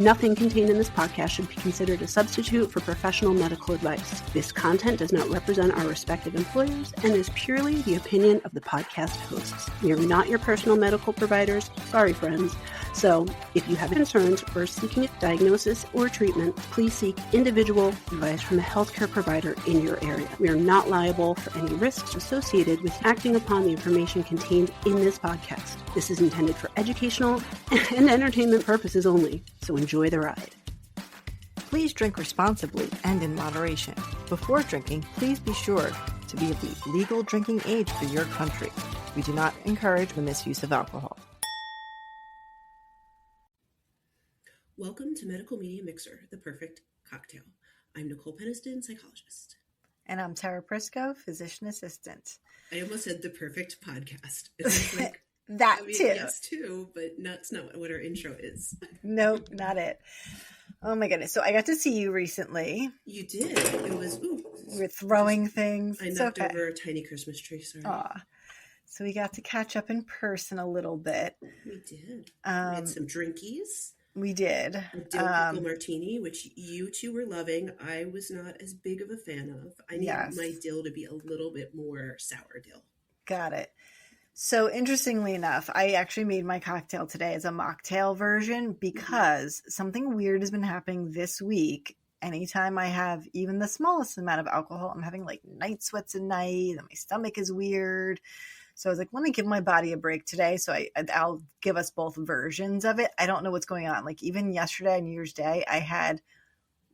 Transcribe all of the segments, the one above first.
Nothing contained in this podcast should be considered a substitute for professional medical advice. This content does not represent our respective employers and is purely the opinion of the podcast hosts. We are not your personal medical providers. Sorry, friends. So, if you have concerns or are seeking a diagnosis or treatment, please seek individual advice from a healthcare provider in your area. We are not liable for any risks associated with acting upon the information contained in this podcast. This is intended for educational and entertainment purposes only, so enjoy the ride. Please drink responsibly and in moderation. Before drinking, please be sure to be of the legal drinking age for your country. We do not encourage the misuse of alcohol. Welcome to Medical Media Mixer, the perfect cocktail. I'm Nicole Peniston, psychologist. And I'm Tara Prisco, physician assistant. I almost said the perfect podcast. It's like, that too. Yes, too, but that's not what our intro is. Nope, not it. Oh my goodness. So I got to see you recently. You did. It was, we're throwing things. I knocked over a tiny Christmas tree, sorry. Aw. So we got to catch up in person a little bit. We did. We had some drinkies. We did. A dill pickle martini, which you two were loving. I was not as big of a fan of. I need my dill to be a little bit more sour dill. Got it. So interestingly enough, I actually made my cocktail today as a mocktail version because something weird has been happening this week. Anytime I have even the smallest amount of alcohol, I'm having like night sweats at night and my stomach is weird. So I was like, let me give my body a break today. So I'll give us both versions of it. I don't know what's going on. Like even yesterday, New Year's Day, I had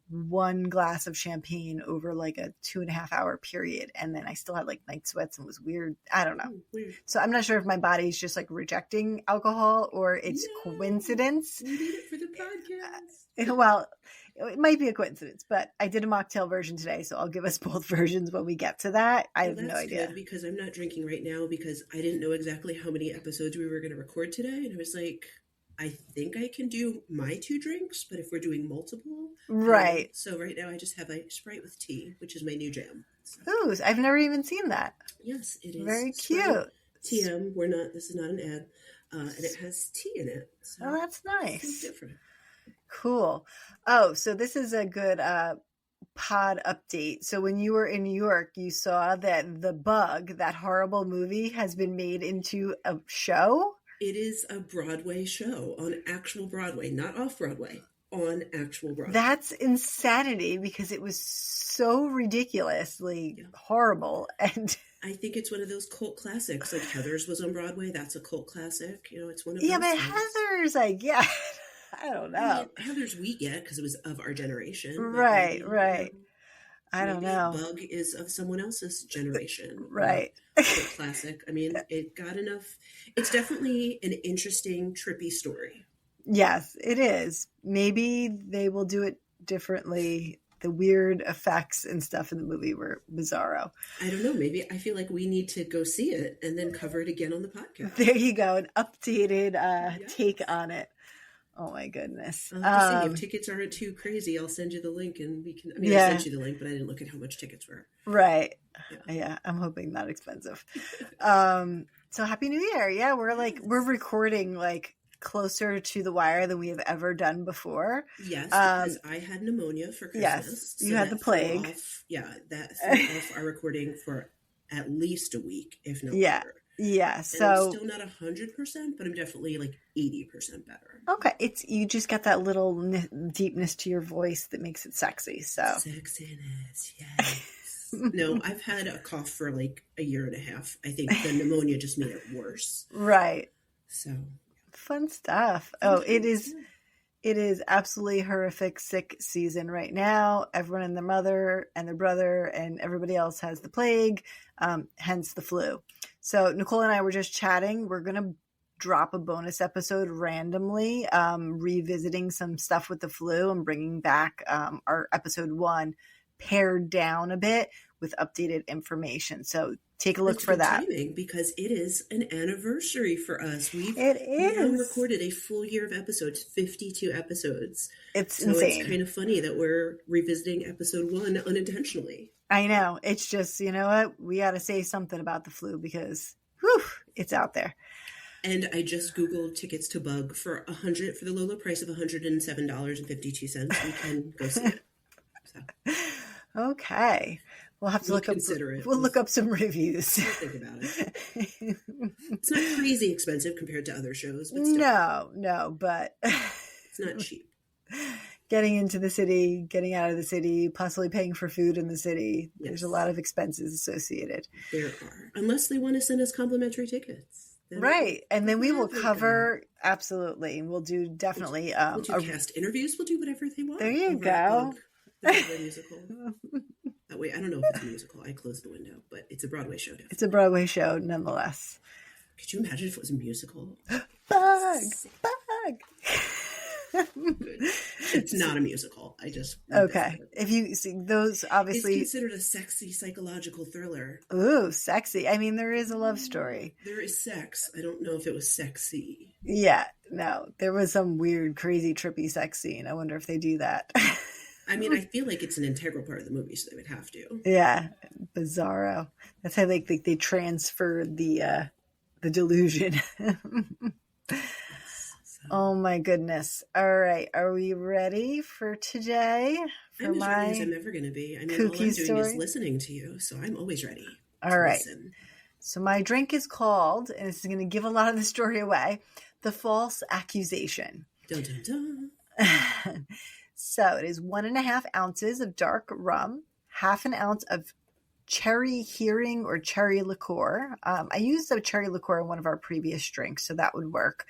one glass of champagne over like a 2.5 hour period. And then I still had like night sweats and was weird. I don't know. Weird. So I'm not sure if my body's just like rejecting alcohol or it's coincidence. We need it for the podcast. Well, it might be a coincidence, but I did a mocktail version today, so I'll give us both versions when we get to that. I have no idea. Good because I'm not drinking right now because I didn't know exactly how many episodes we were going to record today. And I was like, I think I can do my 2 drinks, but if we're doing multiple. Right. So right now I just have a Sprite with tea, which is my new jam. So. Ooh, I've never even seen that. Yes, it is. Very cute. TM, this is not an ad. And it has tea in it. So oh, that's nice. It's different. Cool. Oh, so this is a good pod update. So when you were in New York, you saw that The Bug, that horrible movie, has been made into a show? It is a Broadway show on actual Broadway, not off Broadway, on actual Broadway. That's insanity because it was so ridiculously horrible. And I think it's one of those cult classics. Like Heathers was on Broadway. That's a cult classic. You know, it's one of those but things. Heathers, I get. I don't know. Heathers we get because it was of our generation. Right. I don't know. Bug is of someone else's generation. Right. Classic. I mean, it got enough. It's definitely an interesting, trippy story. Yes, it is. Maybe they will do it differently. The weird effects and stuff in the movie were bizarro. I don't know. Maybe I feel like we need to go see it and then cover it again on the podcast. There you go. An updated take on it. Oh my goodness. If tickets aren't too crazy, I'll send you the link and we can, I sent you the link, but I didn't look at how much tickets were. Right. Yeah. I'm hoping not expensive. So Happy New Year. Yeah. We're recording like closer to the wire than we have ever done before. Yes. Because I had pneumonia for Christmas. Yes. You had the plague. That threw off our recording for at least a week, if not longer. Yeah, so I'm still not 100%, but I'm definitely like 80% better. Okay, you just got that little deepness to your voice that makes it sexy. So sexiness, yes. No, I've had a cough for like a year and a half. I think the pneumonia just made it worse. Right. So fun stuff. It is absolutely horrific, sick season right now. Everyone and their mother and their brother and everybody else has the plague, hence the flu. So Nicole and I were just chatting. We're going to drop a bonus episode randomly, revisiting some stuff with the flu and bringing back our episode 1 pared down a bit with updated information. So take a look for that. Because it is an anniversary for us. We have recorded a full year of episodes, 52 episodes. It's insane. It's kind of funny that we're revisiting episode 1 unintentionally. I know. It's just, you know what? We got to say something about the flu because it's out there. And I just Googled tickets to Bug for the low, low price of $107.52. We can go see it. So. Okay. We'll have to look up. We'll look up some reviews. We'll think about it. It's not crazy expensive compared to other shows. But no, but it's not cheap. Getting into the city, getting out of the city, possibly paying for food in the city. Yes. There's a lot of expenses associated. There are, unless they want to send us complimentary tickets. Right. And then we will cover, absolutely. We'll do definitely. We'll do cast interviews. We'll do whatever they want. There you go. Musical. That way, I don't know if it's a musical. I closed the window, but it's a Broadway show. Definitely. It's a Broadway show, nonetheless. Could you imagine if it was a musical? Bug! Good. It's not a musical. Okay. If you see those, obviously. It's considered a sexy psychological thriller. Ooh, sexy. I mean, there is a love story. There is sex. I don't know if it was sexy. Yeah, no. There was some weird, crazy, trippy sex scene. I wonder if they do that. I mean, I feel like it's an integral part of the movie, so they would have to. Yeah, bizarro. That's how they transferred the delusion. Oh my goodness! All right, are we ready for today? For I'm as ready as I'm ever going to be. I mean, all I'm doing is listening to you, so I'm always ready. All right. Listen. So my drink is called, and this is going to give a lot of the story away, The False Accusation. Dun, dun, dun. So it is 1.5 ounces of dark rum, 1/2 ounce of cherry hearing or cherry liqueur. I used a cherry liqueur in one of our previous drinks, so that would work.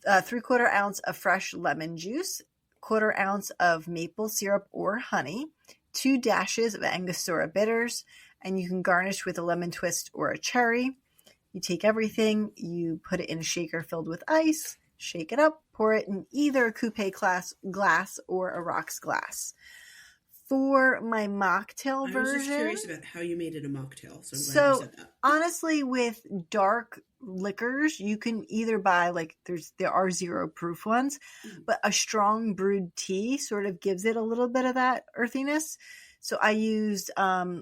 3/4 ounce of fresh lemon juice, 1/4 ounce of maple syrup or honey, 2 dashes of Angostura bitters, and you can garnish with a lemon twist or a cherry. You take everything, you put it in a shaker filled with ice, shake it up, pour it in either a coupe glass or a rocks glass. For my mocktail version... I was just curious about how you made it a mocktail, so I'm glad you said that. Honestly, with dark liquors, you can either buy, there are 0 proof ones, but a strong brewed tea sort of gives it a little bit of that earthiness. So I used a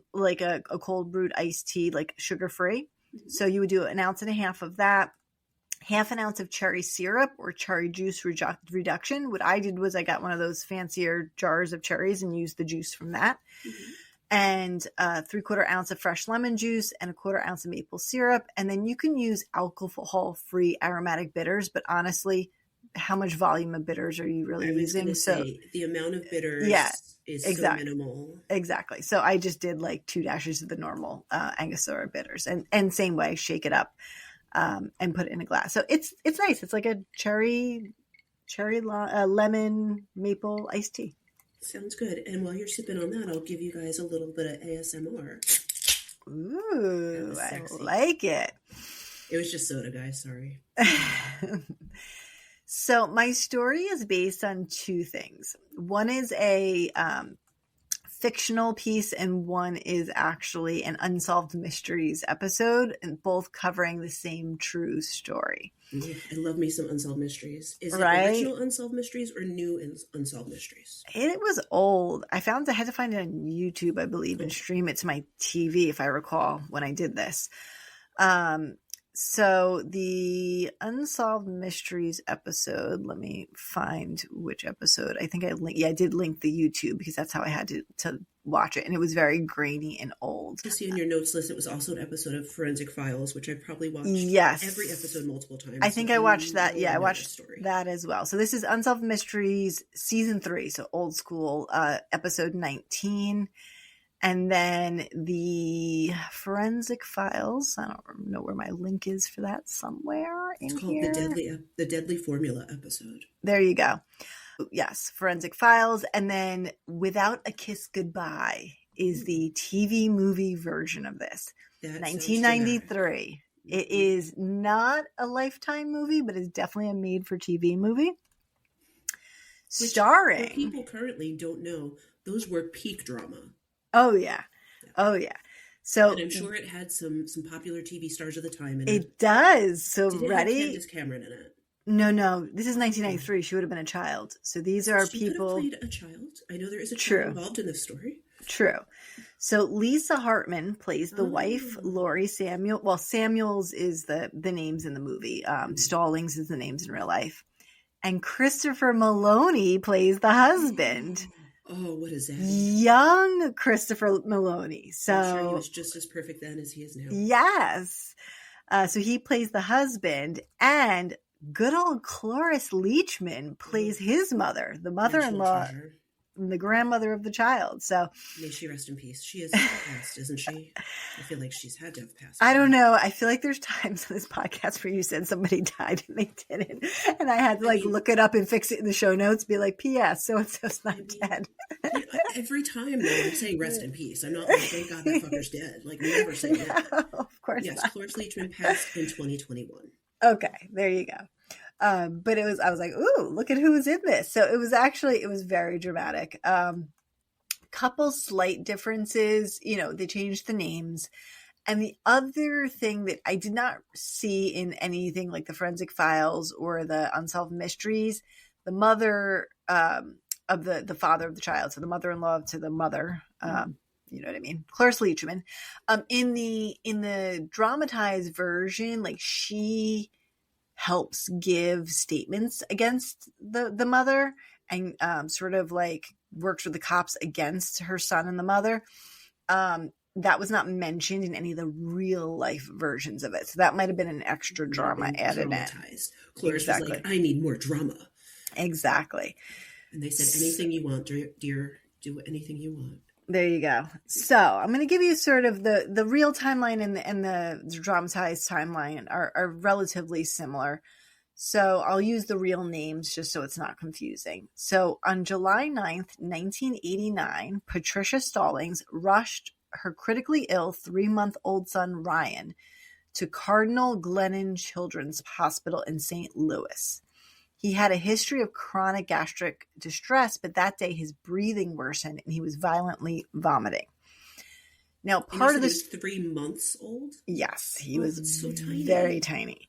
cold brewed iced tea, like sugar-free. Mm-hmm. So you would do 1.5 ounces of that. 1/2 ounce of cherry syrup or cherry juice reduction. What I did was I got one of those fancier jars of cherries and used the juice from that. Mm-hmm. And 3/4 ounce of fresh lemon juice and 1/4 ounce of maple syrup. And then you can use alcohol-free aromatic bitters, but honestly, how much volume of bitters are you really using? So the amount of bitters is so minimal. Exactly. So I just did 2 dashes of the normal Angostura bitters and same way, shake it up. And put it in a glass. So it's nice. It's like a cherry lemon maple iced tea. Sounds good. And while you're sipping on that, I'll give you guys a little bit of ASMR. Ooh, I like it. It was just soda, guys. Sorry. So my story is based on 2 things. One is a fictional piece and one is actually an Unsolved Mysteries episode, and both covering the same true story. I love me some Unsolved Mysteries. Is it original Unsolved Mysteries or new Unsolved Mysteries? It was old. I had to find it on YouTube, I believe, and stream it to my TV, if I recall, when I did this. So the Unsolved Mysteries episode, let me find which episode. I think I did link the YouTube because that's how I had to watch it. And it was very grainy and old. You see in your notes list, it was also an episode of Forensic Files, which I probably watched every episode multiple times. I think I watched that. Yeah, I watched that as well. So this is Unsolved Mysteries season 3. So old school, episode 19. And then the Forensic Files. I don't know where my link is for that. Somewhere in here. It's called the Deadly Formula episode. There you go. Yes, Forensic Files. And then Without a Kiss Goodbye is the TV movie version of this. 1993. It is not a Lifetime movie, but it's definitely a made-for-TV movie. Starring. What people currently don't know, those were peak drama. Oh, yeah. Oh, yeah. So, and I'm sure it had some popular TV stars of the time in it. It does. So, Did it ready? have Candace Cameron in it? No. This is 1993. She would have been a child. So these are she people. Could have played a child. I know there is a child involved in this story. True. So Lisa Hartman plays the wife, Lori Samuel. Well, Samuels is the names in the movie. Stallings is the names in real life. And Christopher Maloney plays the husband. Oh, what is that? Young Christopher Maloney. So I'm sure he was just as perfect then as he is now. Yes. So he plays the husband, and good old Cloris Leachman plays his mother, the mother-in-law, the grandmother of the child. So may she rest in peace. She is passed, isn't she? I feel like she's had to have passed. I don't know. I feel like there's times in this podcast where you said somebody died and they didn't, and I had to look it up and fix it in the show notes. Be like, P.S. So and so's not dead. Every time though, I'm saying rest in peace. I'm not like, thank God that fucker's dead. Like, never say that. No, of course. Yes, not. Cloris Leachman passed in 2021. Okay, there you go. But I was like, ooh, look at who was in this. So it was very dramatic. Couple slight differences, they changed the names. And the other thing that I did not see in anything like the Forensic Files or the Unsolved Mysteries, the mother of the father of the child, so the mother-in-law to the mother, you know what I mean? Cloris Leachman. In the dramatized version, she helps give statements against the mother and sort of works with the cops against her son and the mother. That was not mentioned in any of the real life versions of it. So that might have been an extra drama added in. Cloris was like, I need more drama. Exactly. And they said, anything you want, dear, do anything you want. There you go. So I'm going to give you sort of the real timeline and the dramatized timeline are relatively similar. So I'll use the real names just so it's not confusing. So on July 9th, 1989, Patricia Stallings rushed her critically ill 3-month-old son, Ryan, to Cardinal Glennon Children's Hospital in St. Louis. He had a history of chronic gastric distress, but that day his breathing worsened and he was violently vomiting. Now, part of this, he was 3 months old? Yes, he was so tiny. Very tiny.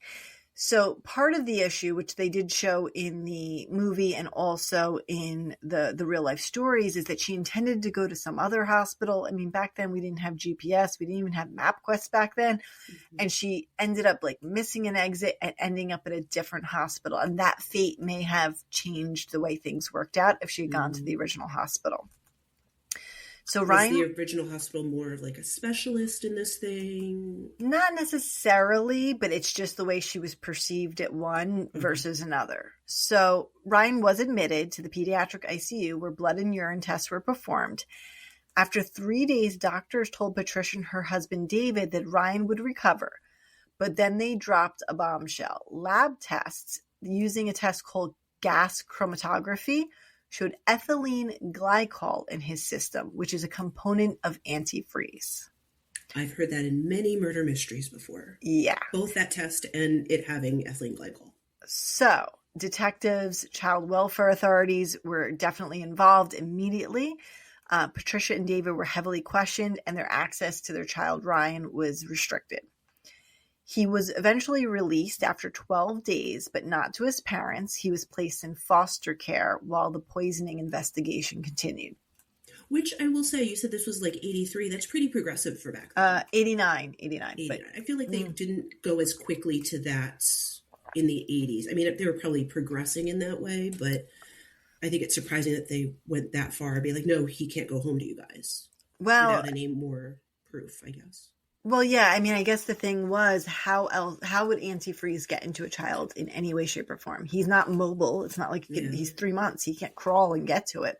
So part of the issue, which they did show in the movie and also in the real life stories, is that she intended to go to some other hospital. I mean, back then we didn't have GPS. We didn't even have MapQuest back then. Mm-hmm. And she ended up missing an exit and ending up at a different hospital. And that fate may have changed the way things worked out if she had gone to the original hospital. So Ryan, was the original hospital more of a specialist in this thing? Not necessarily, but it's just the way she was perceived at one versus another. So Ryan was admitted to the pediatric ICU where blood and urine tests were performed. After 3 days, doctors told Patricia and her husband David that Ryan would recover, but then they dropped a bombshell. Lab tests using a test called gas chromatography showed ethylene glycol in his system, which is a component of antifreeze. I've heard that in many murder mysteries before. Yeah. Both that test and it having ethylene glycol. So, detectives, child welfare authorities were definitely involved immediately. Patricia and David were heavily questioned, and their access to their child Ryan was restricted. He was eventually released after 12 days, but not to his parents. He was placed in foster care while the poisoning investigation continued. Which I will say, you said this was 83. That's pretty progressive for back then. 89. But I feel like they didn't go as quickly to that in the 80s. I mean, they were probably progressing in that way, but I think it's surprising that they went that far. Be like, no, he can't go home to you guys. Well, without any more proof, I guess. Well, yeah. I mean, I guess the thing was how would antifreeze get into a child in any way, shape, or form? He's not mobile. It's not like he's 3 months. He can't crawl and get to it.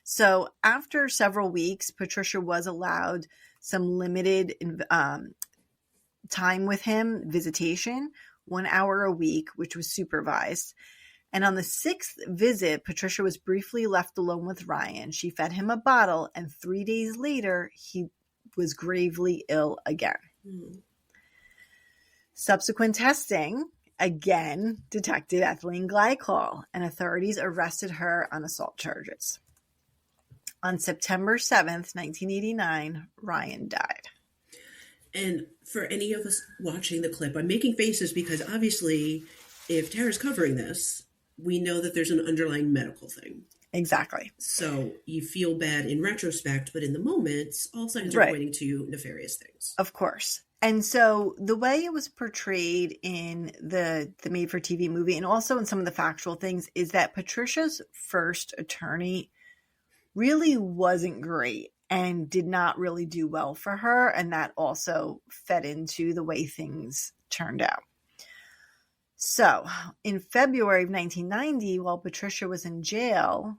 So after several weeks, Patricia was allowed some limited time with him, visitation, 1 hour a week, which was supervised. And on the 6th visit, Patricia was briefly left alone with Ryan. She fed him a bottle, and 3 days later, he was gravely ill again. Subsequent testing again detected ethylene glycol, and authorities arrested her on assault charges. On September 7th, 1989, Ryan died. And for any of us watching the clip, I'm making faces because obviously if Tara's covering this, we know that there's an underlying medical thing. Exactly. So you feel bad in retrospect, but in the moment, all signs are pointing to nefarious things. Of course. And so the way it was portrayed in the made-for-TV movie and also in some of the factual things is that Patricia's first attorney really wasn't great and did not really do well for her. And that also fed into the way things turned out. So in February of 1990, while Patricia was in jail,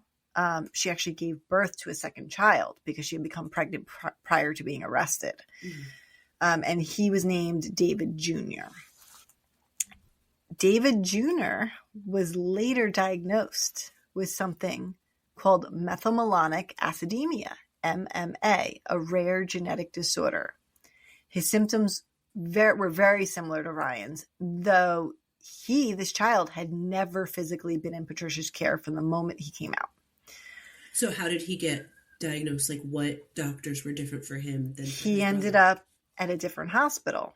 she actually gave birth to a second child because she had become pregnant prior to being arrested. And he was named David Jr. David Jr. was later diagnosed with something called methylmalonic acidemia, MMA, a rare genetic disorder. His symptoms were very similar to Ryan's, though this child had never physically been in Patricia's care from the moment he came out. So how did he get diagnosed? Like, what doctors were different for him than for he ended up at a different hospital.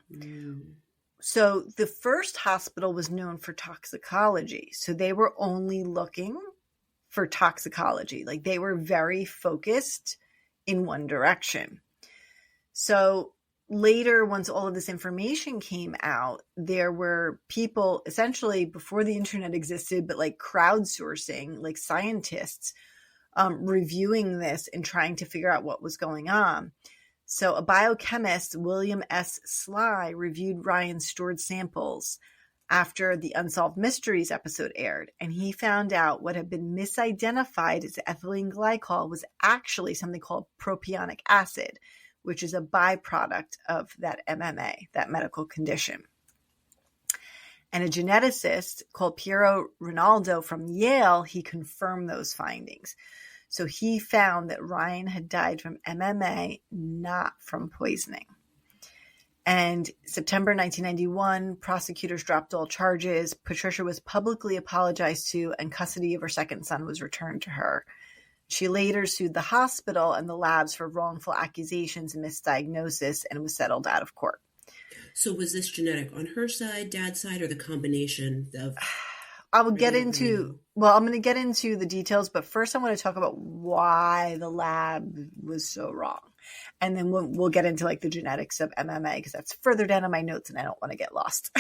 So the first hospital was known for toxicology. So they were only looking for toxicology. Like, they were very focused in one direction. So later, once all of this information came out, there were people essentially before the internet existed, but like crowdsourcing, like scientists reviewing this and trying to figure out what was going on. So a biochemist, William S. Sly, reviewed Ryan's stored samples after the Unsolved Mysteries episode aired, and he found out what had been misidentified as ethylene glycol was actually something called propionic acid, which is a byproduct of that MMA, that medical condition. And a geneticist called Piero Rinaldo from Yale, he confirmed those findings. So he found that Ryan had died from MMA, not from poisoning. And September 1991, prosecutors dropped all charges. Patricia was publicly apologized to, and custody of her second son was returned to her. She later sued the hospital and the labs for wrongful accusations and misdiagnosis, and was settled out of court. So was this genetic on her side, dad's side, or the combination of... I'm going to get into the details, but first I want to talk about why the lab was so wrong. And then we'll get into like the genetics of MMA, because that's further down in my notes and I don't want to get lost.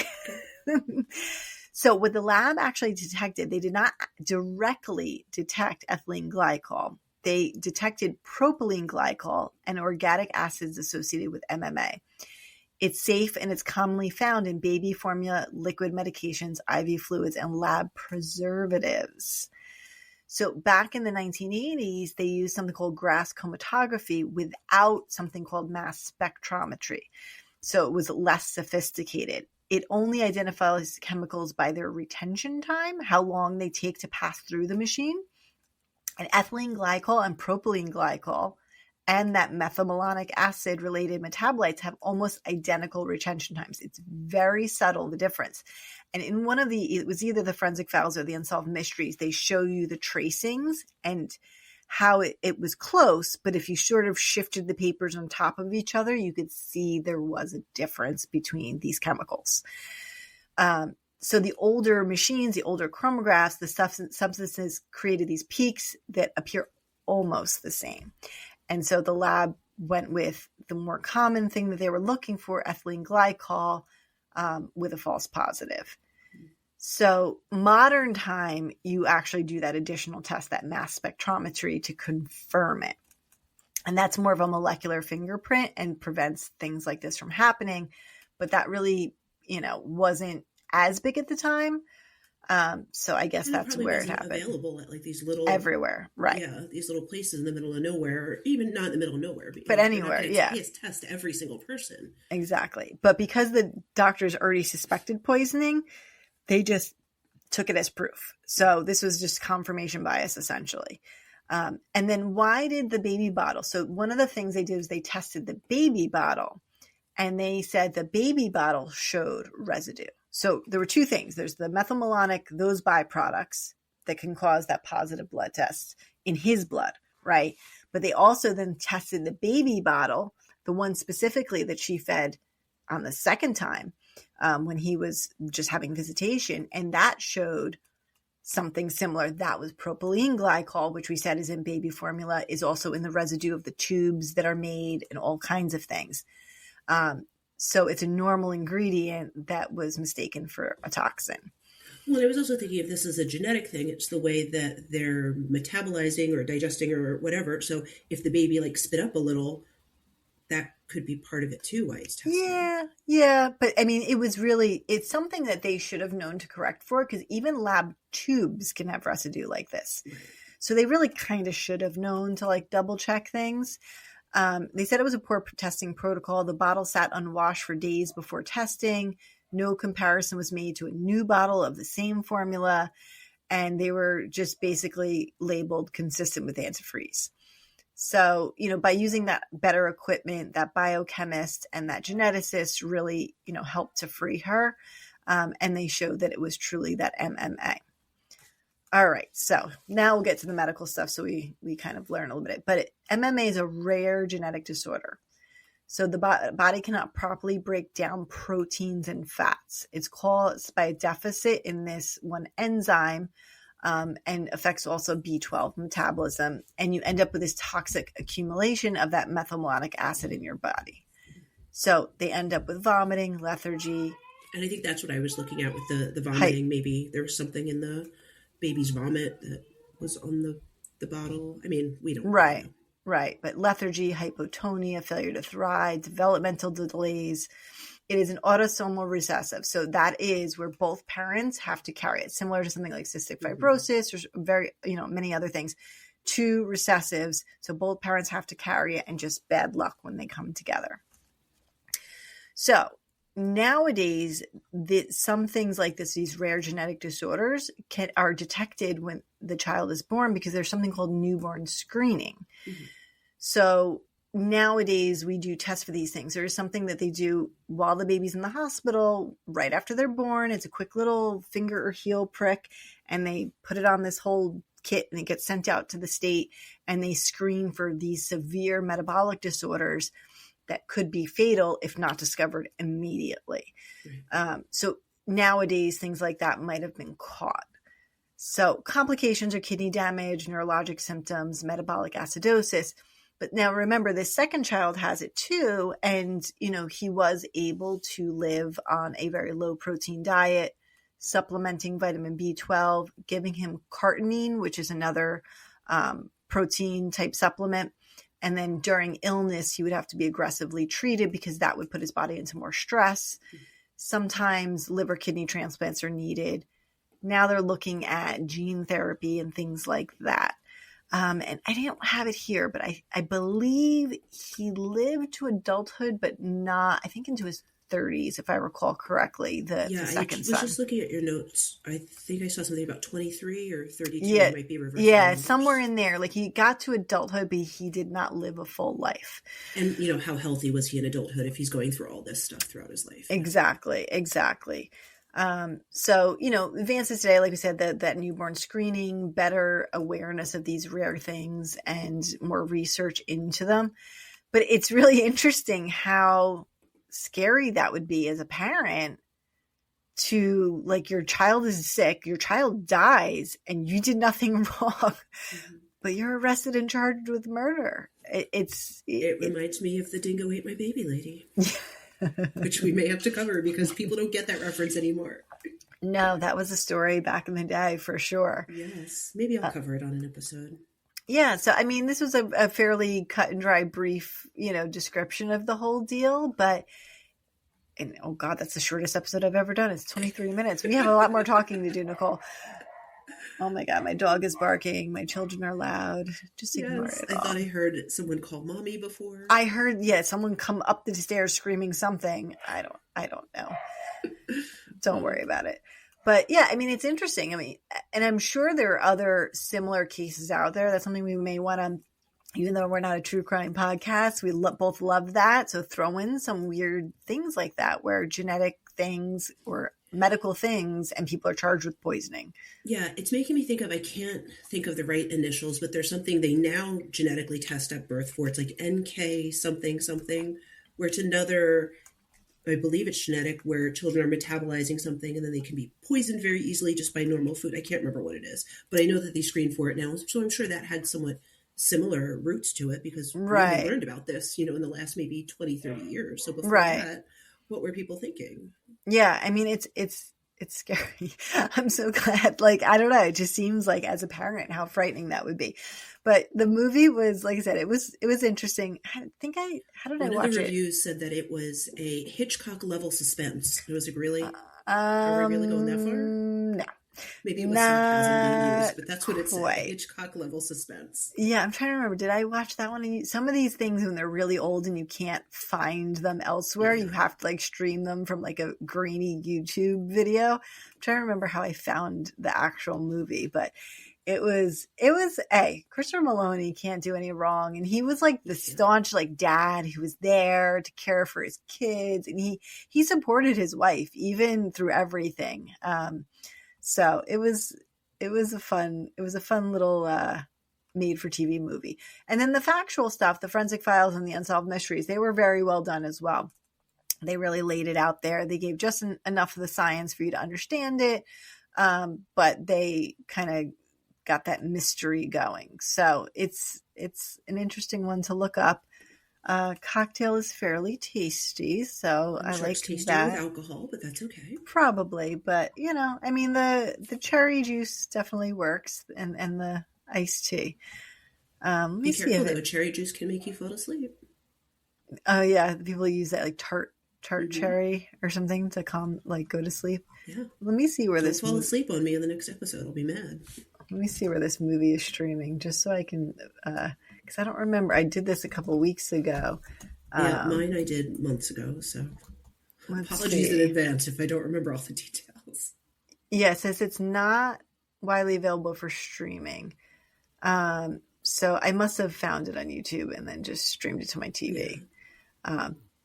So what the lab actually detected, they did not directly detect ethylene glycol. They detected propylene glycol and organic acids associated with MMA. It's safe and it's commonly found in baby formula, liquid medications, IV fluids, and lab preservatives. So back in the 1980s, they used something called gas chromatography without something called mass spectrometry. So it was less sophisticated. It only identifies chemicals by their retention time, how long they take to pass through the machine. And ethylene glycol and propylene glycol and that methylmalonic acid related metabolites have almost identical retention times. It's very subtle, the difference. And in one of it was either the Forensic Files or the Unsolved Mysteries, they show you the tracings and how it was close, but if you sort of shifted the papers on top of each other, you could see there was a difference between these chemicals. So the older machines, the older chromographs, the substances created these peaks that appear almost the same. And so the lab went with the more common thing that they were looking for, ethylene glycol, with a false positive. So modern time, you actually do that additional test, that mass spectrometry, to confirm it. And that's more of a molecular fingerprint and prevents things like this from happening. But that really, wasn't as big at the time. So I guess that's where it happened. Available at like these little... Everywhere, right. Yeah, these little places in the middle of nowhere, or even not in the middle of nowhere. But anywhere, yeah. It's test every single person. Exactly. But because the doctors already suspected poisoning, they just took it as proof. So this was just confirmation bias, essentially. And then why did the baby bottle? So one of the things they did was they tested the baby bottle, and they said the baby bottle showed residue. So there were two things. There's the methylmalonic, those byproducts that can cause that positive blood test in his blood, right? But they also then tested the baby bottle, the one specifically that she fed on the second time when he was just having visitation. And that showed something similar that was propylene glycol, which we said is in baby formula, is also in the residue of the tubes that are made and all kinds of things. So it's a normal ingredient that was mistaken for a toxin. Well, I was also thinking if this is a genetic thing, it's the way that they're metabolizing or digesting or whatever. So if the baby like spit up a little, that could be part of it too, why it's testing. Yeah. But I mean, it's something that they should have known to correct for, because even lab tubes can have residue like this. Right. So they really kind of should have known to like double check things. They said it was a poor testing protocol. The bottle sat unwashed for days before testing. No comparison was made to a new bottle of the same formula. And they were just basically labeled consistent with antifreeze. So, by using that better equipment, that biochemist and that geneticist really, helped to free her. And they showed that it was truly that MMA. All right. So now we'll get to the medical stuff. So we kind of learn a little bit, but MMA is a rare genetic disorder. So the body cannot properly break down proteins and fats. It's caused by a deficit in this one enzyme, and affects also B12 metabolism. And you end up with this toxic accumulation of that methylmalonic acid in your body. So they end up with vomiting, lethargy. And I think that's what I was looking at with the vomiting. Maybe there was something in the baby's vomit that was on the bottle. I mean, we don't know. Right. But lethargy, hypotonia, failure to thrive, developmental delays. It is an autosomal recessive. So that is where both parents have to carry it, similar to something like cystic fibrosis or many other things. Two recessives. So both parents have to carry it, and just bad luck when they come together. So nowadays, some things like this, these rare genetic disorders are detected when the child is born, because there's something called newborn screening. Mm-hmm. So nowadays we do tests for these things. There is something that they do while the baby's in the hospital, right after they're born. It's a quick little finger or heel prick, and they put it on this whole kit, and it gets sent out to the state, and they screen for these severe metabolic disorders that could be fatal if not discovered immediately. So nowadays, things like that might have been caught. So complications are kidney damage, neurologic symptoms, metabolic acidosis. But now remember, this second child has it too. And, he was able to live on a very low protein diet, supplementing vitamin B12, giving him carnitine, which is another protein type supplement. And then during illness, he would have to be aggressively treated, because that would put his body into more stress. Sometimes liver kidney transplants are needed. Now they're looking at gene therapy and things like that. And I don't have it here, but I believe he lived to adulthood, but not, I think, into his 30s, if I recall correctly, the second son. I was just looking at your notes. I think I saw something about 23 or 32. Yeah, might be reversed. Yeah, somewhere in there. Like, he got to adulthood, but he did not live a full life. And, how healthy was he in adulthood if he's going through all this stuff throughout his life? Exactly. So, advances today, like we said, that newborn screening, better awareness of these rare things, and more research into them. But it's really interesting how scary that would be as a parent, to, like, your child is sick, your child dies, and you did nothing wrong, but you're arrested and charged with murder. It reminds me of the dingo ate my baby lady. Which we may have to cover, because people don't get that reference anymore. No, that was a story back in the day for sure. Yes. Maybe I'll cover it on an episode. Yeah. So, I mean, this was a fairly cut and dry, brief, description of the whole deal. And oh God, that's the shortest episode I've ever done. It's 23 minutes. We have a lot more talking to do, Nicole. Oh my God, my dog is barking. My children are loud. Just ignore it. I thought I heard someone call mommy before. I heard, someone come up the stairs screaming something. I don't know. Don't worry about it. But yeah, I mean, it's interesting. I mean, and I'm sure there are other similar cases out there. That's something we may want to, even though we're not a true crime podcast, we both love that. So throw in some weird things like that, where genetic things or medical things, and people are charged with poisoning. Yeah, it's making me think of, I can't think of the right initials, but there's something they now genetically test at birth for. It's like NK something, where it's another I believe it's genetic, where children are metabolizing something and then they can be poisoned very easily just by normal food. I can't remember what it is, but I know that they screen for it now. So I'm sure that had somewhat similar roots to it, because we only learned about this, in the last maybe 20, 30 years. So before that, what were people thinking? Yeah. I mean, it's scary. I'm so glad. Like, I don't know. It just seems like, as a parent, how frightening that would be. But the movie was, like I said, it was interesting. How did I watch it? One of the reviews said that it was a Hitchcock level suspense. It was like, really? Are we really going that far? No. Maybe it was sarcasm being used, but that's what it said. Hitchcock level suspense. Yeah, I'm trying to remember. Did I watch that one? Some of these things, when they're really old and you can't find them elsewhere, you have to like stream them from like a grainy YouTube video. I'm trying to remember how I found the actual movie, but it was Christopher Meloni can't do any wrong. And he was like the staunch like dad who was there to care for his kids. And he supported his wife even through everything. So it was a fun little made for TV movie. And then the factual stuff, the forensic files and the unsolved mysteries, they were very well done as well. They really laid it out there. They gave just enough of the science for you to understand it. But they kind of got that mystery going. So it's an interesting one to look up. Cocktail is fairly tasty, so I like that. With alcohol, but that's okay. Probably, but I mean, the cherry juice definitely works, and the iced tea. Be careful though, cherry juice can make you fall asleep. Oh yeah, people use that like tart cherry or something to go to sleep. Yeah. Let me see where Don't fall asleep on me in the next episode. I'll be mad. Let me see where this movie is streaming, just so I can, because I don't remember. I did this a couple weeks ago. Yeah, mine I did months ago, so apologies in advance if I don't remember all the details. Yeah, it says it's not widely available for streaming. So I must have found it on YouTube and then just streamed it to my TV.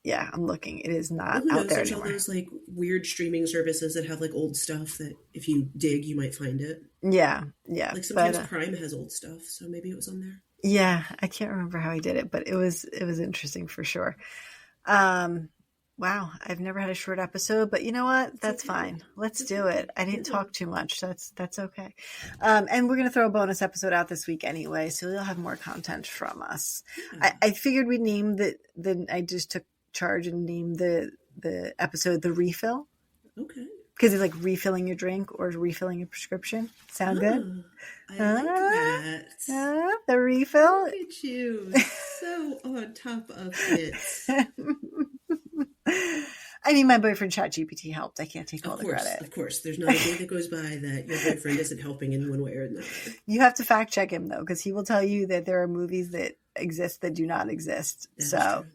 Yeah, I'm looking. It is not out there anymore. All those like weird streaming services that have like old stuff that if you dig, you might find it. Yeah. Like sometimes Prime has old stuff, so maybe it was on there. Yeah, I can't remember how I did it, but it was interesting for sure. Wow, I've never had a short episode, but you know what? That's fine. Let's do it. I didn't talk too much. That's okay. And we're going to throw a bonus episode out this week anyway, so you'll have more content from us. I figured we'd name I just took charge and named the episode The Refill. Okay. Because it's like refilling your drink or refilling your prescription. Sound good? I like that. The refill. Look at you. So on top of it. I mean, my boyfriend ChatGPT helped. I can't take all the credit. Of course. There's not a day that goes by that your boyfriend isn't helping in one way or another. You have to fact check him, though, because he will tell you that there are movies that exist that do not exist. That's true.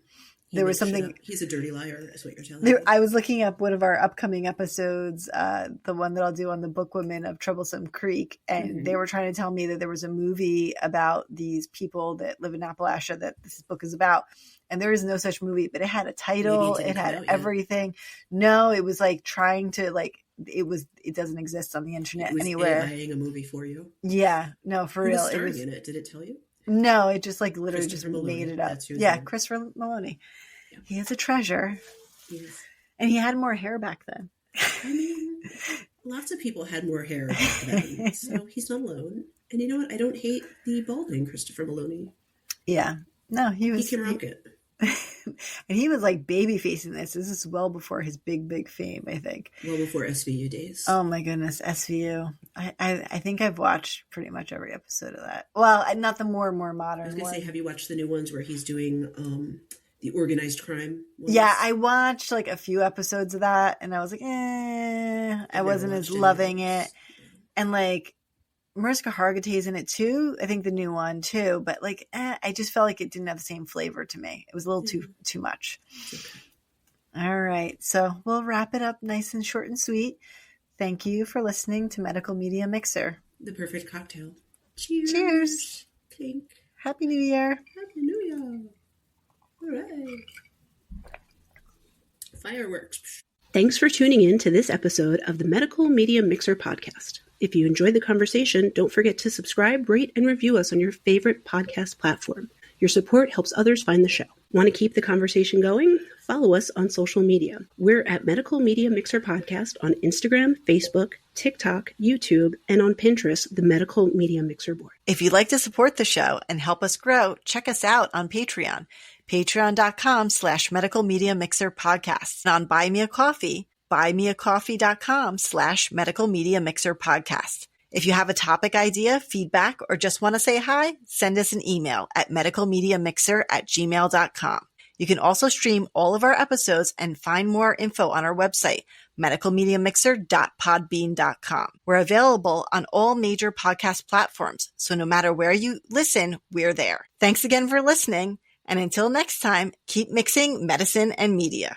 There was something. He's a dirty liar, is what you're telling me. I was looking up one of our upcoming episodes, the one that I'll do on the book women of Troublesome Creek, and they were trying to tell me that there was a movie about these people that live in Appalachia that this book is about, and there is no such movie. But it had a title, it had everything. No, it was like trying to it doesn't exist on the internet anywhere. AIing a movie for you. Yeah, no, for real. Who was starring in it? Did it tell you? No, it just like literally just made it up. Yeah, Christopher Meloni. Yeah. He is a treasure. Yes. And he had more hair back then. I mean, lots of people had more hair back then, so he's not alone. And you know what? I don't hate the balding Christopher Meloni. Yeah. No, he can rock it. And he was like baby facing this. This is well before his big fame, I think. Well before SVU days. Oh my goodness, SVU. I think I've watched pretty much every episode of that. Well, not the more modern I was going to say, have you watched the new ones where he's doing the organized crime ones? Yeah, I watched like a few episodes of that and I was like, I wasn't as loving it. And like Mariska Hargitay's in it too. I think the new one too, but like, I just felt like it didn't have the same flavor to me. It was a little too much. Okay. All right. So we'll wrap it up nice and short and sweet. Thank you for listening to Medical Media Mixer. The perfect cocktail. Cheers. Cheers. Clink. Happy New Year. Happy New Year. All right. Fireworks. Thanks for tuning in to this episode of the Medical Media Mixer podcast. If you enjoyed the conversation, don't forget to subscribe, rate, and review us on your favorite podcast platform. Your support helps others find the show. Want to keep the conversation going? Follow us on social media. We're at Medical Media Mixer Podcast on Instagram, Facebook, TikTok, YouTube, and on Pinterest, the Medical Media Mixer board. If you'd like to support the show and help us grow, check us out on Patreon, patreon.com/Medical Media Mixer Podcast, and on Buy Me a Coffee, buymeacoffee.com/Medical Media Mixer Podcast. If you have a topic idea, feedback, or just want to say hi, send us an email at medicalmediamixer@gmail.com. You can also stream all of our episodes and find more info on our website, medicalmediamixer.podbean.com. We're available on all major podcast platforms, so no matter where you listen, we're there. Thanks again for listening, and until next time, keep mixing medicine and media.